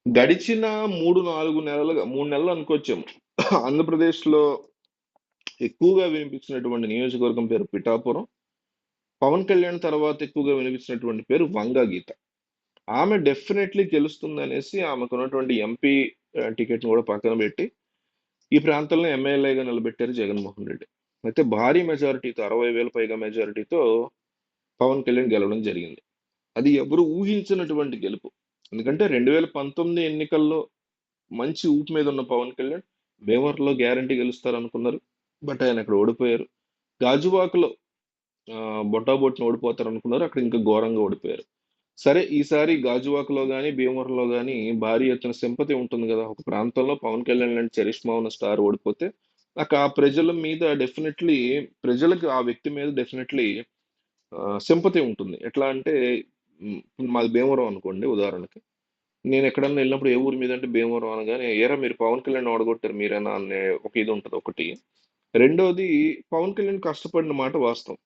గడిచిన 3 నెలలుగా 3 నెలలు అనుకోవచ్చేమో. ఆంధ్రప్రదేశ్‌లో ఎక్కువగా వినిపించినటువంటి నియోజకవర్గం పేరు పిఠాపురం. పవన్ కళ్యాణ్ తర్వాత ఎక్కువగా వినిపించినటువంటి పేరు వంగా గీత. ఆమె డెఫినైట్‌లీ గెలుస్తుందనేసి ఆమెకున్నటువంటి ఎంపీ టికెట్‌ని కూడా పక్కన పెట్టి, ఈ ప్రాంతంలో ఎమ్మెల్యేగా నిలబెట్టారు జగన్మోహన్ రెడ్డి. అయితే భారీ మెజారిటీతో 60,000 పైగా మెజారిటీతో పవన్ కళ్యాణ్ గెలవడం జరిగింది. అది ఎవరు ఊహించినటువంటి గెలుపు. ఎందుకంటే 2019 ఎన్నికల్లో మంచి ఊపు మీద ఉన్న పవన్ కళ్యాణ్ భీమవరంలో గ్యారంటీ గెలుస్తారనుకున్నారు. బట్ ఆయన అక్కడ ఓడిపోయారు. గాజువాకలో బొటాబొట్టిన ఓడిపోతారనుకున్నారు. అక్కడ ఇంకా ఘోరంగా ఓడిపోయారు. సరే ఈసారి గాజువాకలో గాని, భీమవరంలో గాని భారీ ఎత్తున సింపతి ఉంటుంది గదా! ఒక ప్రాంతంలో పవన్ కళ్యాణ్ లాంటి చరిష్మా ఉన్న స్టార్ ఓడిపోతే, ఆ ప్రజల మీద డెఫినైట్‌లీ ప్రజలకు ఆ వ్యక్తి మీద డెఫినైట్‌లీ సింపతి ఉంటుంది. ఎట్లా అంటే మాది భీమవరం అనుకోండి ఉదాహరణకి. నేనెక్కడన్నా ఎళ్ళినప్పుడు ఏ ఊరు మీదంటే భీమవరం అనగానే, "ఏరా మీరు పవన్ కళ్యాణ్‌ని ఓడగొట్టారు మీరేనా?" అనే ఒక ఇది ఉంటది ఒకటి. రెండోది పవన్ కళ్యాణ్ కష్టపడిన మాట వాస్తవం.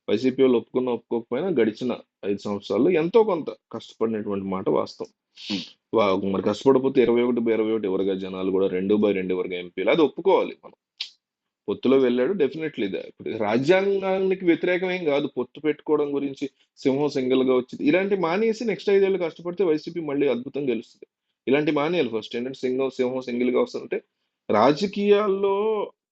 వైసీపీ వాళ్ళు ఒప్పుకున్నా, ఒప్పుకోకపోయినా గడిచిన 5 సంవత్సరాల్లో ఎంతో కొంత కష్టపడినటువంటి మాట వాస్తవం. వా మరి కష్టపడకపోతే 21/21 ఇవ్వరుగా జనాలు గూడా. 2/2 ఇవ్వరుగా ఎంపీలు. అది ఒప్పుకోవాలి మనం. పొత్తులో వెళ్ళాడు డెఫినెట్‌లీ ఇప్పుడు రాజ్యాంగానికి వ్యతిరేకం ఏం గాదు. పొత్తు పెట్టుకోవడం గురించి సింహం సింగిల్‌గా వచ్చింది. ఇలాంటివి మానేసి నెక్స్ట్ 5 ఏళ్ళు కష్టపడితే వైసీపీ మళ్ళీ అద్భుతంగా గెలుస్తది. ఇలాంటివి మానేయాలి ఫస్ట్. ఏంటంటే సింహం సింగిల్‌గా వస్తుంటే రాజకీయాల్లో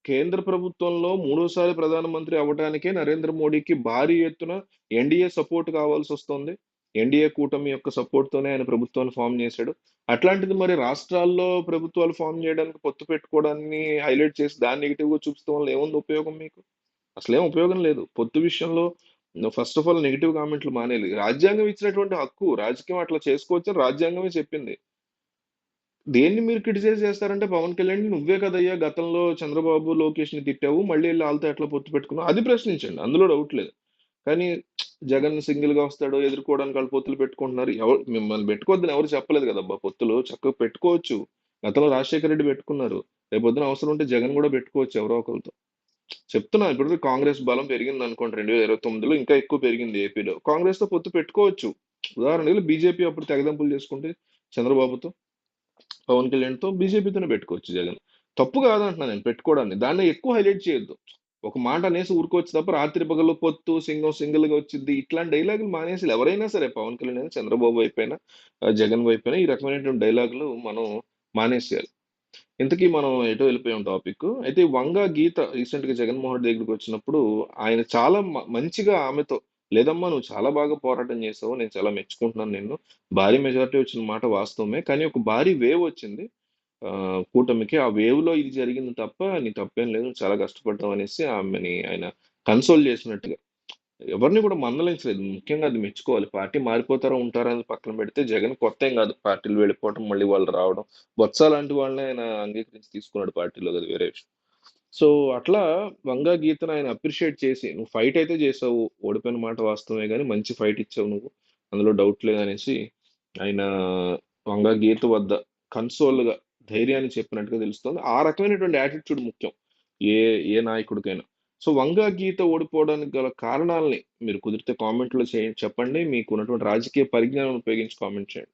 కేంద్ర ప్రభుత్వంలో మూడోసారి ప్రధానమంత్రి అవ్వటానికే నరేంద్ర మోడీకి భారీ ఎత్తున ఎన్‌డీఏ సపోర్ట్ కావాల్సొస్తుంది. ఎన్‌డీఏ కూటమి యొక్క సపోర్ట్‌తోనే ఆయన ప్రభుత్వాన్ని ఫార్మ్ చేశాడు. అట్లాంటిది మరి రాష్ట్రాల్లో ప్రభుత్వాలు ఫార్మ్ చేయడానికి పొత్తు పెట్టుకోవడాన్ని హైలైట్ చేసి దాన్ని నెగెటివ్‌గా చూపిచ్చడం వల్ల ఏముంది ఉపయోగం మీకు? అసలేం ఉపయోగం లేదు. పొత్తు విషయంలో ఫస్ట్ ఆఫ్ ఆల్ నెగెటివ్ కామెంట్లు మానేయాలి. రాజ్యాంగం ఇచ్చినటువంటి హక్కు. రాజకీయం అట్లా చేసుకోవచ్చని రాజ్యాంగమే చెప్పింది. దేన్ని మీరు క్రిటిసైజ్ చేస్తారంటే పవన్ కళ్యాణ్‌ని నువ్వే కదయ్యా గతంలో చంద్రబాబు, లోకేష్‌ని తిట్టావు. మళ్ళీ ఎళ్లి ఆళ్ళతో ఎట్లా పొత్తు పెట్టుకున్నావు? అది ప్రశ్నించండి. అందులో డౌట్ లేదు. కానీ జగన్ సింగిల్‌గా వస్తాడు. ఎదుర్కోవడానికి ఆళ్ళు పొత్తులు పెట్టుకుంటున్నారు. మిమ్మల్ని పెట్టుకోవద్దని ఎవరు చెప్పలేదు కదబ్బా! పొత్తులు చక్కగా పెట్టుకోవచ్చు. గతంలో రాజశేఖర రెడ్డి పెట్టుకున్నారు. రేపొద్దున అవసరం ఉంటే జగన్ కూడా పెట్టుకోవచ్చు ఎవరో ఒకళ్ళతో. చెప్తున్నా ఇప్పుడు కాంగ్రెస్ బలం పెరిగిందనుకోండి 2029లో ఇంకా ఎక్కువ పెరిగింది ఏపీలో. కాంగ్రెస్‌తో పొత్తు పెట్టుకోవచ్చు. ఉదాహరణకి బీజేపీ అప్పుడు తెగదెంపులు చేసుకుంటే చంద్రబాబుతో. పవన్ కళ్యాణ్‌తో బీజేపీతోనే పెట్టుకోవచ్చు జగన్. తప్పు కాదంటున్నా నేను పెట్టుకోవడాన్ని. దాన్ని ఎక్కువ హైలైట్ చేయొద్దు. ఒక మాట అనేసి ఊరుకోవచ్చు తప్ప రాత్రి పగలు పొత్తు, సింగం సింగిల్‌గా వచ్చిద్ది. ఇట్లాంటి డైలాగులు మానేసి ఎవరైనా సరే పవన్ కళ్యాణ్ అయినా, చంద్రబాబు వైపైనా, జగన్ వైపైనా ఈ రకమైనటువంటి డైలాగులు మనం మానేసేయాలి. ఇంతకీ మనం ఎటో వెళ్ళిపోయాం టాపిక్. అయితే వంగా గీత రీసెంట్‌గా జగన్మోహన్ రెడ్డి దగ్గరికొచ్చినప్పుడు ఆయన చాలా మంచిగా ఆమెతో లేదమ్మా నువ్వు చాలా బాగా పోరాటం చేసావు. నేను చాలా మెచ్చుకుంటున్నాను నిన్ను. భారీ మెజారిటీ వచ్చిన మాట వాస్తవమే. కానీ ఒక భారీ వేవ్ వచ్చింది. కూటమికి. ఆ వేవ్‌లో ఇది జరిగింది తప్ప నీ తప్పేం లేదు. నువ్వు చాలా కష్టపడ్డావు అనేసి ఆమెని ఆయన కన్సోల్ చేసినట్టుగా. ఎవరిని కూడా మందలించలేదు. ముఖ్యంగా అది మెచ్చుకోవాలి. పార్టీ మారిపోతారా, ఉంటారా అని పక్కన పెడితే జగన్ కొత్తేం కాదు. పార్టీలు వెళ్ళిపోవటం, మళ్ళీ వాళ్ళు రావడం. బొత్స లాంటి వాళ్ళని ఆయన అంగీకరించి తీసుకున్నాడు పార్టీలోకి అది వేరే విషయం. సో, అట్లా వంగా గీతను ఆయన అప్రిషియేట్ చేసి, "నువ్వు ఫైట్ అయితే చేసావు. ఓడిపోయిన మాట వాస్తవమే గానీ, మంచి ఫైట్ ఇచ్చావు నువ్వు. అందులో డౌట్ లేదనేసి" ఆయన వంగా గీత వద్ద కన్సోల్‌గా ధైర్యాన్ని చెప్పినట్టుగా తెలుస్తోంది. ఆ రకమైనటువంటి యాటిట్యూడ్ ముఖ్యం. ఏ ఏ నాయకుడికైనా. సో, వంగా గీత ఓడిపోవడానికి గల కారణాల్ని మీరు కుదిరితే కామెంట్‌లో చెప్పండి. మీకున్నటువంటి రాజకీయ పరిజ్ఞానం ఉపయోగించి కామెంట్ చేయండి.